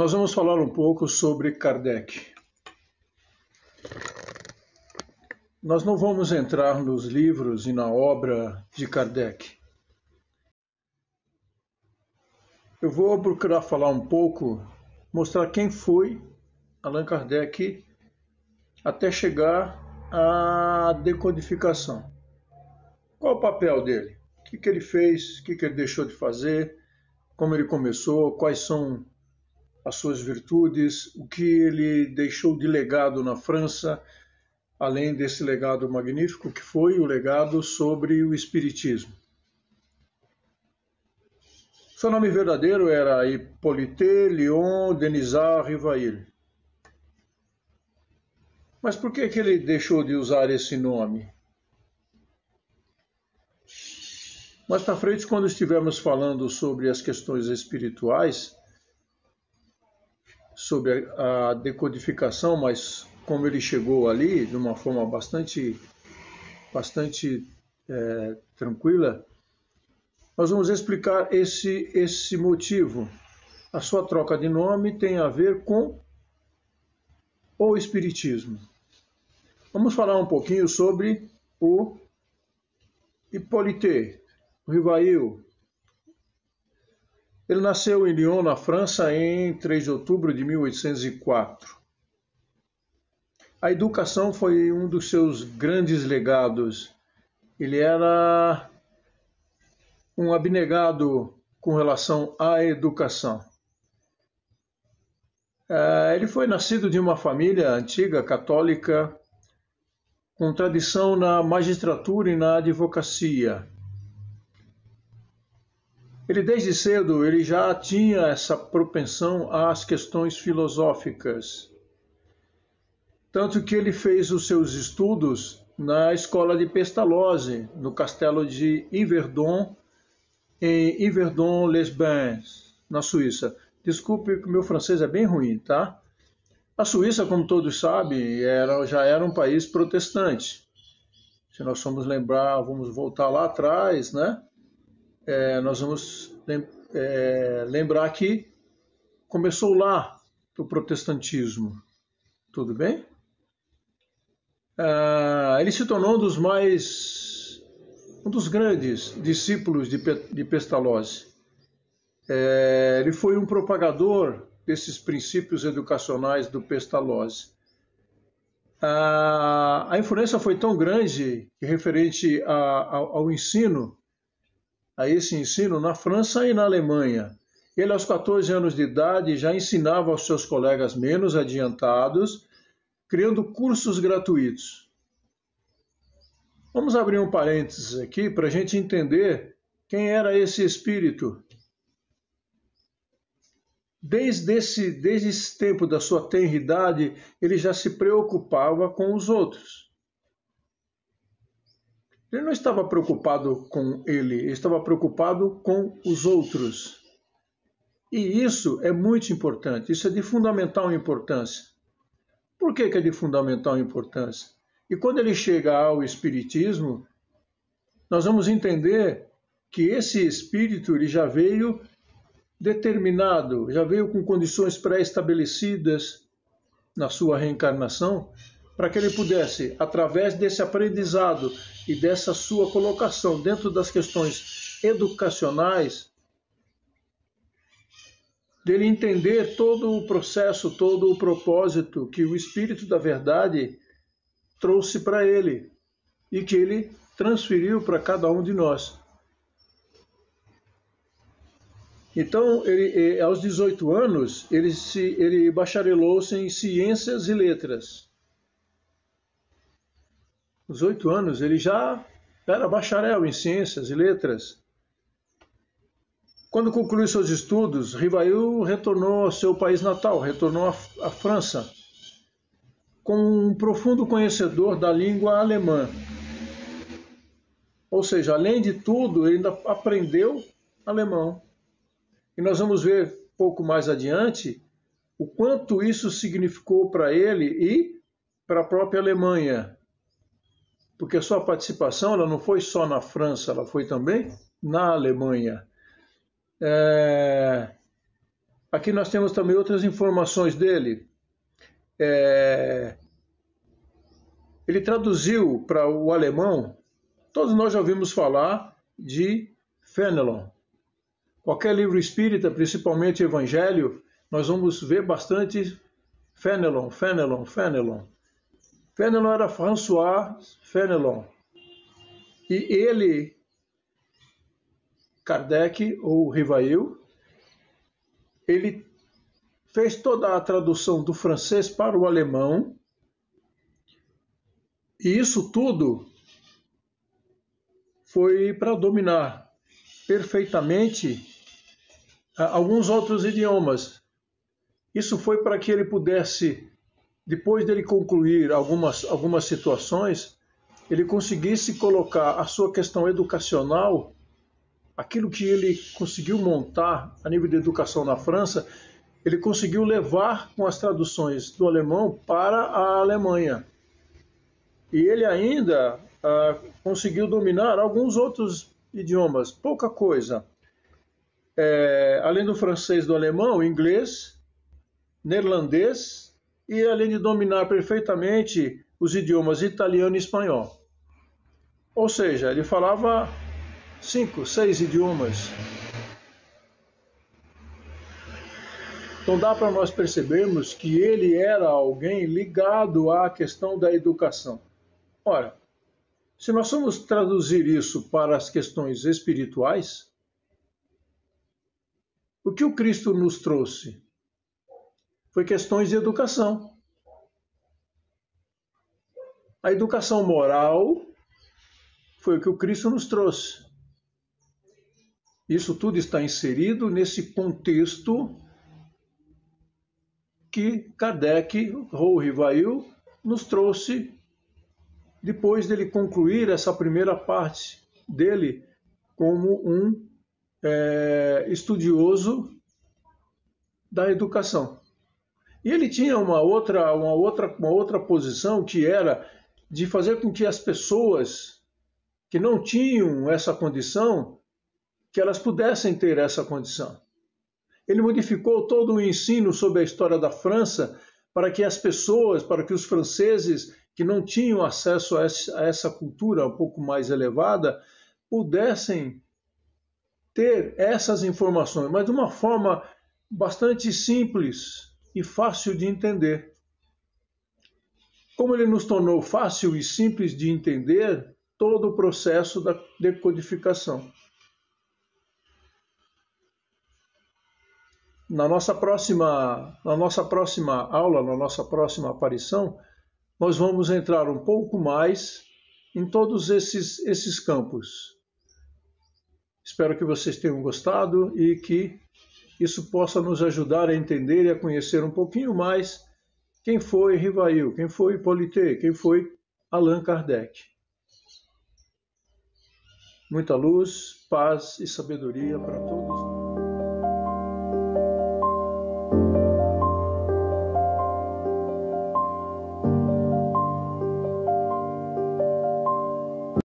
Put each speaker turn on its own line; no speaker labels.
Nós vamos falar um pouco sobre Kardec. Nós não vamos entrar nos livros e na obra de Kardec. Eu vou procurar falar um pouco, mostrar quem foi Allan Kardec até chegar à decodificação. Qual o papel dele? O que ele fez? O que ele deixou de fazer? Como ele começou? Quais são as suas virtudes? O que ele deixou de legado na França? Além desse legado magnífico que foi o legado sobre o Espiritismo. Seu nome verdadeiro era Hippolyte Léon Denisard Rivail. Mas por que ele deixou de usar esse nome? Mais para frente, quando estivermos falando sobre as questões espirituais, sobre a decodificação, mas como ele chegou ali de uma forma bastante tranquila, nós vamos explicar esse motivo. A sua troca de nome tem a ver com o Espiritismo. Vamos falar um pouquinho sobre o Hippolyte Rivail. Ele nasceu em Lyon, na França, em 3 de outubro de 1804. A educação foi um dos seus grandes legados. Ele era um abnegado com relação à educação. Ele foi nascido de uma família antiga, católica, com tradição na magistratura e na advocacia. Ele, desde cedo, ele já tinha essa propensão às questões filosóficas. Tanto que ele fez os seus estudos na escola de Pestalozzi, no castelo de Yverdon, em Yverdon-les-Bains, na Suíça. Desculpe que o meu francês é bem ruim, tá? A Suíça, como todos sabem, já era um país protestante. Se nós formos lembrar, vamos voltar lá atrás, né? Nós vamos lembrar que começou lá o protestantismo. Tudo bem? Ele se tornou um dos grandes discípulos de Pestalozzi. Ele foi um propagador desses princípios educacionais do Pestalozzi. A influência foi tão grande que, referente ao ensino, a esse ensino na França e na Alemanha. Ele, aos 14 anos de idade, já ensinava aos seus colegas menos adiantados, criando cursos gratuitos. Vamos abrir um parênteses aqui para a gente entender quem era esse espírito. Desde esse tempo da sua tenridade, ele já se preocupava com os outros. Ele não estava preocupado com ele estava preocupado com os outros. E isso é muito importante, isso é de fundamental importância. Por que é de fundamental importância? E quando ele chega ao Espiritismo, nós vamos entender que esse espírito ele já veio determinado, já veio com condições pré-estabelecidas na sua reencarnação, para que ele pudesse, através desse aprendizado e dessa sua colocação dentro das questões educacionais, dele entender todo o processo, todo o propósito que o Espírito da Verdade trouxe para ele e que ele transferiu para cada um de nós. Então, aos 18 anos, ele bacharelou-se em Ciências e Letras. Aos 8 anos, ele já era bacharel em Ciências e Letras. Quando concluiu seus estudos, Rivail retornou ao seu país natal, retornou à França, como um profundo conhecedor da língua alemã. Ou seja, além de tudo, ele ainda aprendeu alemão. E nós vamos ver pouco mais adiante o quanto isso significou para ele e para a própria Alemanha. Porque a sua participação ela não foi só na França, ela foi também na Alemanha. Aqui nós temos também outras informações dele. Ele traduziu para o alemão, todos nós já ouvimos falar de Fenelon. Qualquer livro espírita, principalmente Evangelho, nós vamos ver bastante Fenelon, Fenelon, Fenelon. Fenelon era François Fenelon. E ele, Kardec ou Rivail, ele fez toda a tradução do francês para o alemão, e isso tudo foi para dominar perfeitamente alguns outros idiomas. Isso foi para que ele pudesse, depois dele concluir algumas situações, ele conseguisse colocar a sua questão educacional, aquilo que ele conseguiu montar a nível de educação na França, ele conseguiu levar com as traduções do alemão para a Alemanha. E ele ainda conseguiu dominar alguns outros idiomas, pouca coisa. Além do francês, do alemão, inglês, neerlandês, e além de dominar perfeitamente os idiomas italiano e espanhol. Ou seja, ele falava 5, 6 idiomas. Então dá para nós percebermos que ele era alguém ligado à questão da educação. Ora, se nós formos traduzir isso para as questões espirituais, o que o Cristo nos trouxe foi questões de educação. A educação moral foi o que o Cristo nos trouxe. Isso tudo está inserido nesse contexto que Kardec, ou Rivail, nos trouxe depois dele concluir essa primeira parte dele como um estudioso da educação. E ele tinha uma outra posição, que era de fazer com que as pessoas que não tinham essa condição, que elas pudessem ter essa condição. Ele modificou todo o ensino sobre a história da França para que as pessoas, para que os franceses que não tinham acesso a essa cultura um pouco mais elevada, pudessem ter essas informações, mas de uma forma bastante simples e fácil de entender. Como ele nos tornou fácil e simples de entender todo o processo da decodificação. Na nossa próxima aula, na nossa próxima aparição, nós vamos entrar um pouco mais em todos esses campos. Espero que vocês tenham gostado e que isso possa nos ajudar a entender e a conhecer um pouquinho mais quem foi Rivail, quem foi Hippolyte, quem foi Allan Kardec. Muita luz, paz e sabedoria para todos.